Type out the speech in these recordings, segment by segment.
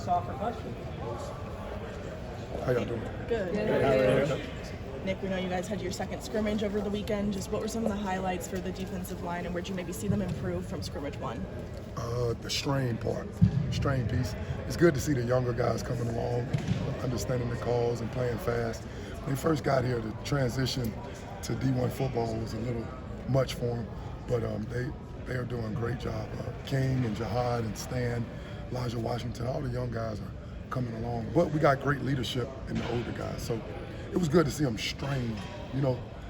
us off for questions. How y'all doing? Good. Nick, we know you guys had your second scrimmage over the weekend. Just what were some of the highlights for the defensive line, and where'd you maybe see them improve from scrimmage one? The strain part, strain piece. It's good to see the younger guys coming along, understanding the calls and playing fast. When they first got here, the transition to D1 football was a little much for them, but they are doing a great job. King and Jihad and Stan, Elijah Washington, all the young guys are coming along. But we got great leadership in the older guys, so it was good to see them strain,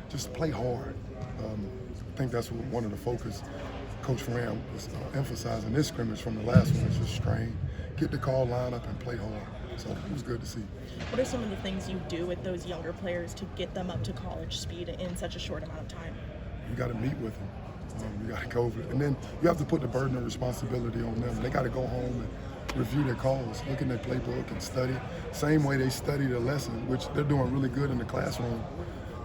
just play hard. I think that's one of the focus Coach Ferran was emphasizing this scrimmage from the last one, is just strain, get the call line up and play hard. So it was good to see. What are some of the things you do with those younger players to get them up to college speed in such a short amount of time? You got to meet with them. You got to go over it. And then you have to put the burden of responsibility on them. They got to go home and review their calls, look in their playbook and study. Same way they study the lesson, which they're doing really good in the classroom.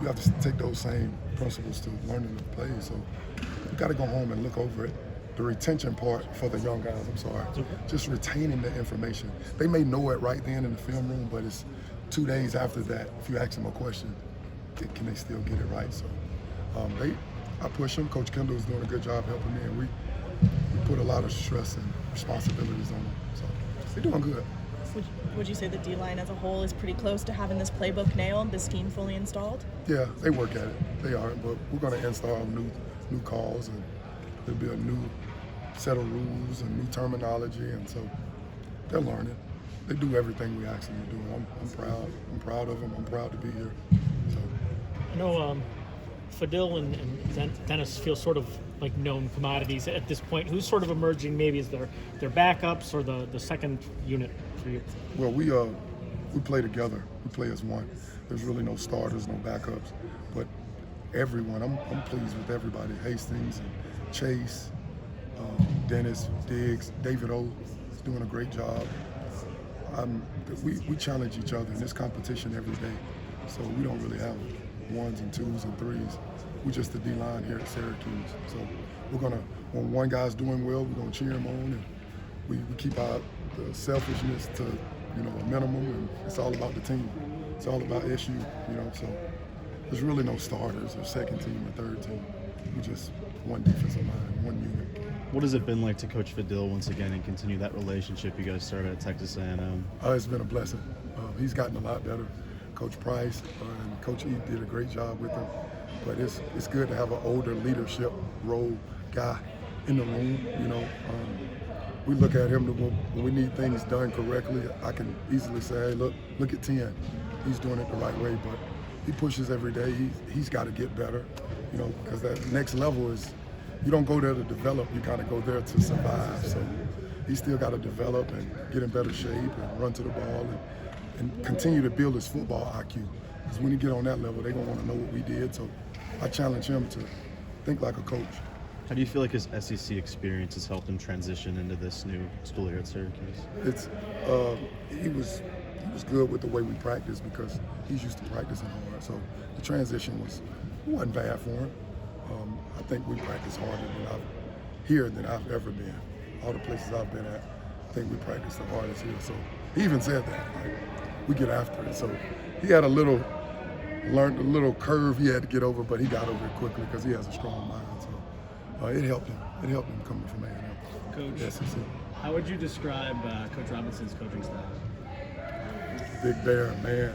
You have to take those same principles to learning the play. So you got to go home and look over it. The retention part for the young guys, just retaining the information. They may know it right then in the film room, but it's 2 days after that, if you ask them a question, can they still get it right? So I push them. Coach Kendall is doing a good job helping me, and we put a lot of stress and responsibilities on them. So they're doing good. Would you say the D-line as a whole is pretty close to having this playbook nailed, this team fully installed? Yeah, they work at it. They are, but we're going to install new calls, and there'll be a new set of rules and new terminology, and so they're learning. They do everything we ask them to do. I'm proud. I'm proud of them. I'm proud to be here. So I know Fadil and Dennis feel sort of like known commodities at this point. Who's sort of emerging maybe as their backups or the second unit for you? Well, we play together. We play as one. There's really no starters, no backups, but everyone. I'm pleased with everybody. Hastings and Chase, Dennis, Diggs, David O is doing a great job. We challenge each other in this competition every day, so we don't really have ones and twos and threes. We're just the D-line here at Syracuse. So when one guy's doing well, we're gonna cheer him on, and we keep the selfishness to a minimum, and it's all about the team. It's all about SU, so there's really no starters or second team or third team. We just one defensive line, one unit. What has it been like to coach Fadil once again and continue that relationship you guys started at Texas A&M? It's been a blessing. He's gotten a lot better. Coach Price and Coach E did a great job with him. But it's good to have an older leadership role guy in the room. We look at him when we need things done correctly. I can easily say, hey, look at 10. He's doing it the right way, but he pushes every day. He's got to get better, because that next level is, you don't go there to develop, you gotta go there to survive. So he's still got to develop and get in better shape and run to the ball and continue to build his football IQ. Because when you get on that level, they're gonna want to know what we did. So I challenge him to think like a coach. How do you feel like his SEC experience has helped him transition into this new school here at Syracuse? He was good with the way we practice because he's used to practicing hard. So the transition wasn't bad for him. I think we practice harder than I've ever been. All the places I've been at, I think we practice the hardest here. So he even said that, we get after it. So he had learned a little curve he had to get over, but he got over it quickly because he has a strong mind. So it helped him. It helped him coming from A&M. Coach, yes, how would you describe Coach Robinson's coaching style? Big bear, man.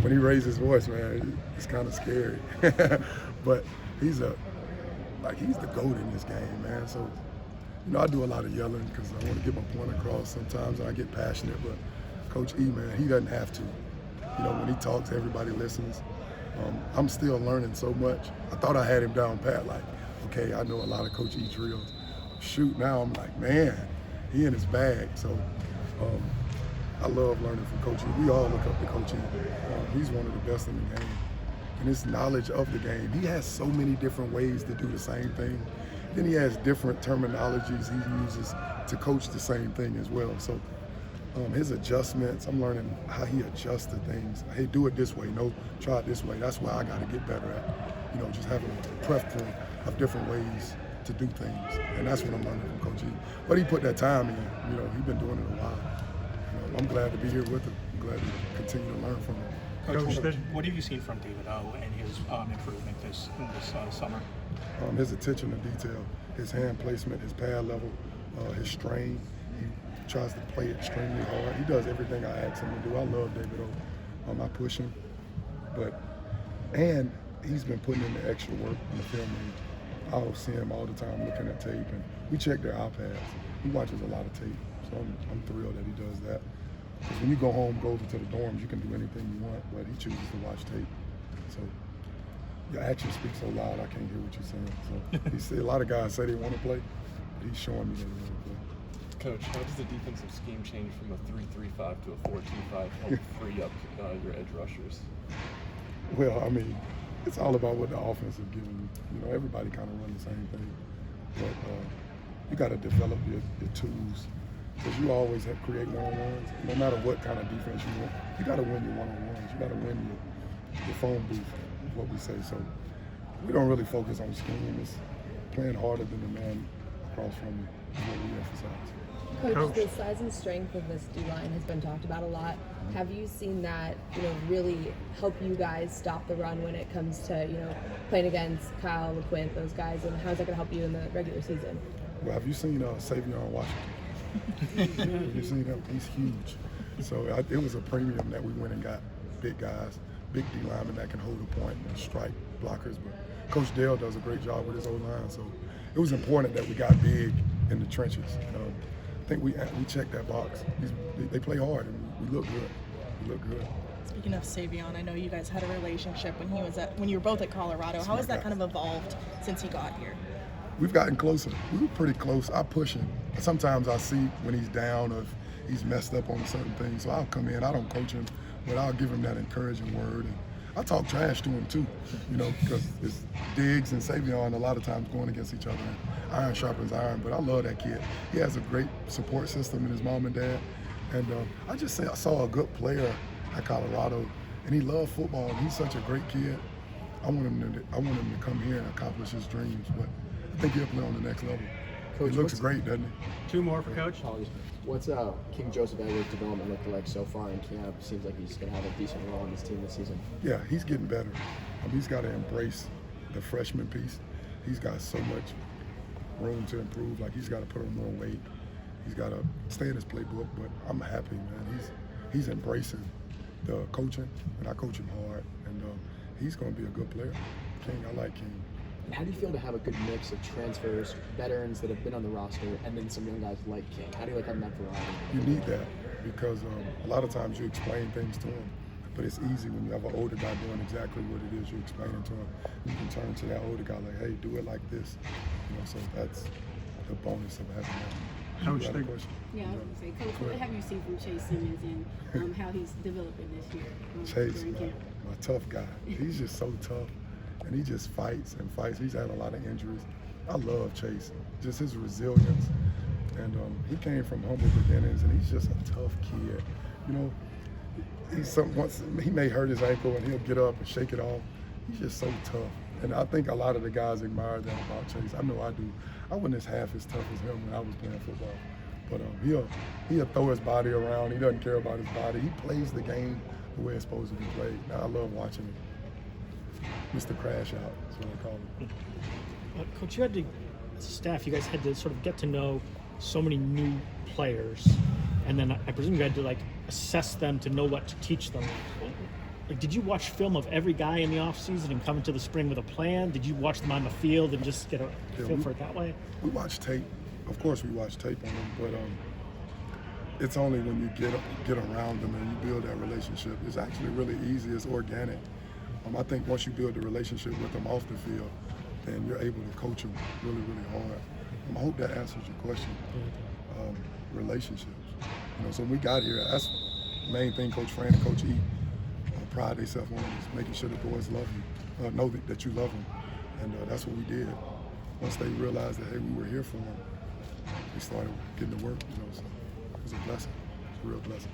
When he raised his voice, man, it's kind of scary. But he's the GOAT in this game, man. So, I do a lot of yelling because I want to get my point across sometimes, and I get passionate. But Coach E, man, he doesn't have to. When he talks, everybody listens. I'm still learning so much. I thought I had him down pat, okay, I know a lot of Coach E drills. Shoot, now I'm like, man, he in his bag. So I love learning from Coach E. We all look up to Coach E. He's one of the best in the game. And his knowledge of the game, he has so many different ways to do the same thing. Then he has different terminologies he uses to coach the same thing as well. So his adjustments, I'm learning how he adjusts to things. Hey, do it this way. No, try it this way. That's why I got to get better at, just having a plethora of different ways to do things. And that's what I'm learning from Coach E. But he put that time in. He's been doing it a while. I'm glad to be here with him. I'm glad to continue to learn from him. Coach, what have you seen from David O and his improvement this summer? His attention to detail, his hand placement, his pad level, his strain. He tries to play extremely hard. He does everything I ask him to do. I love David O. I push him, and he's been putting in the extra work in the film room. I'll see him all the time looking at tape, and we check their iPads. He watches a lot of tape, so I'm thrilled that he does that. Because when you go home, go to the dorms, you can do anything you want, but he chooses to watch tape. So your actions speak so loud, I can't hear what you're saying. So a lot of guys say they want to play, but he's showing me that they want to play. Coach, how does the defensive scheme change from a 3-3-5 to a 4-2-5 help free up your edge rushers? Well, I mean, it's all about what the offense is giving you. You know, everybody kind of run the same thing, but you got to develop your tools, because you always have to create one-on-ones. No matter what kind of defense you want, you got to win your one-on-ones. You got to win your phone booth, is what we say. So we don't really focus on scheme. It's playing harder than the man across from you is what we emphasize. Coach, the size and strength of this D-line has been talked about a lot. Have you seen that, really help you guys stop the run when it comes to, playing against Kyle, LeQuint, those guys, and how's that going to help you in the regular season? Well, have you seen Savion Washington? Have you seen him? He's huge. So it was a premium that we went and got big guys, big D linemen that can hold a point and strike blockers. But Coach Dale does a great job with his O-line. So it was important that we got big in the trenches. I think we checked that box. They play hard, and we look good. We look good. Speaking of Savion, I know you guys had a relationship when you were both at Colorado. How has that kind of evolved since he got here? We've gotten closer. We were pretty close. I push him. Sometimes I see when he's down or if he's messed up on a certain thing. So I'll come in. I don't coach him, but I'll give him that encouraging word. And I talk trash to him too, because it's Diggs and Savion a lot of times going against each other. And iron sharpens iron, but I love that kid. He has a great support system in his mom and dad. And I saw a good player at Colorado, and he loved football. And he's such a great kid. I want him to come here and accomplish his dreams, but I think he'll play on the next level. Coach, he looks great, doesn't he? Two more for Coach. Apologies. What's King Joseph Edwards' development looked like so far in camp? Seems like he's going to have a decent role on this team this season. Yeah, he's getting better. He's got to embrace the freshman piece. He's got so much room to improve. Like, he's got to put on more weight. He's got to stay in his playbook, but I'm happy, man. He's embracing the coaching, and I coach him hard, and he's going to be a good player. King, I like King. And how do you feel to have a good mix of transfers, veterans that have been on the roster, and then some young guys like King? How do you like having that variety? You need that, because a lot of times you explain things to him, but it's easy when you have an older guy doing exactly what it is you're explaining to him. You can turn to that older guy like, hey, do it like this. So that's the bonus of having that. Coach, you got a question? Yeah, I was going to say, Coach, what have you seen from Chase Simmons and how he's developing this year? Chase, during camp? my tough guy. He's just so tough, and he just fights and fights. He's had a lot of injuries. I love Chase, just his resilience. And he came from humble beginnings, and he's just a tough kid. He may hurt his ankle, and he'll get up and shake it off. He's just so tough. And I think a lot of the guys admire that about Chase. I know I do. I wasn't as half as tough as him when I was playing football. But he'll throw his body around. He doesn't care about his body. He plays the game the way it's supposed to be played. Now, I love watching him. Mr. Crash Out, that's what I call him. Coach, you had to, as a staff, you guys had to sort of get to know so many new players, and then I presume you had to assess them to know what to teach them. Did you watch film of every guy in the offseason and come into the spring with a plan? Did you watch them on the field and just get a feel for it that way? We watch tape. Of course we watch tape on them, but it's only when you get around them and you build that relationship. It's actually really easy. It's organic. I think once you build the relationship with them off the field, then you're able to coach them really, really hard. I hope that answers your question. Relationships. So when we got here, that's the main thing Coach Fran and Coach E pride themselves on, is making sure the boys love you, know that you love them. And that's what we did. Once they realized that, hey, we were here for them, we started getting to work, so it was a blessing. It's a real blessing.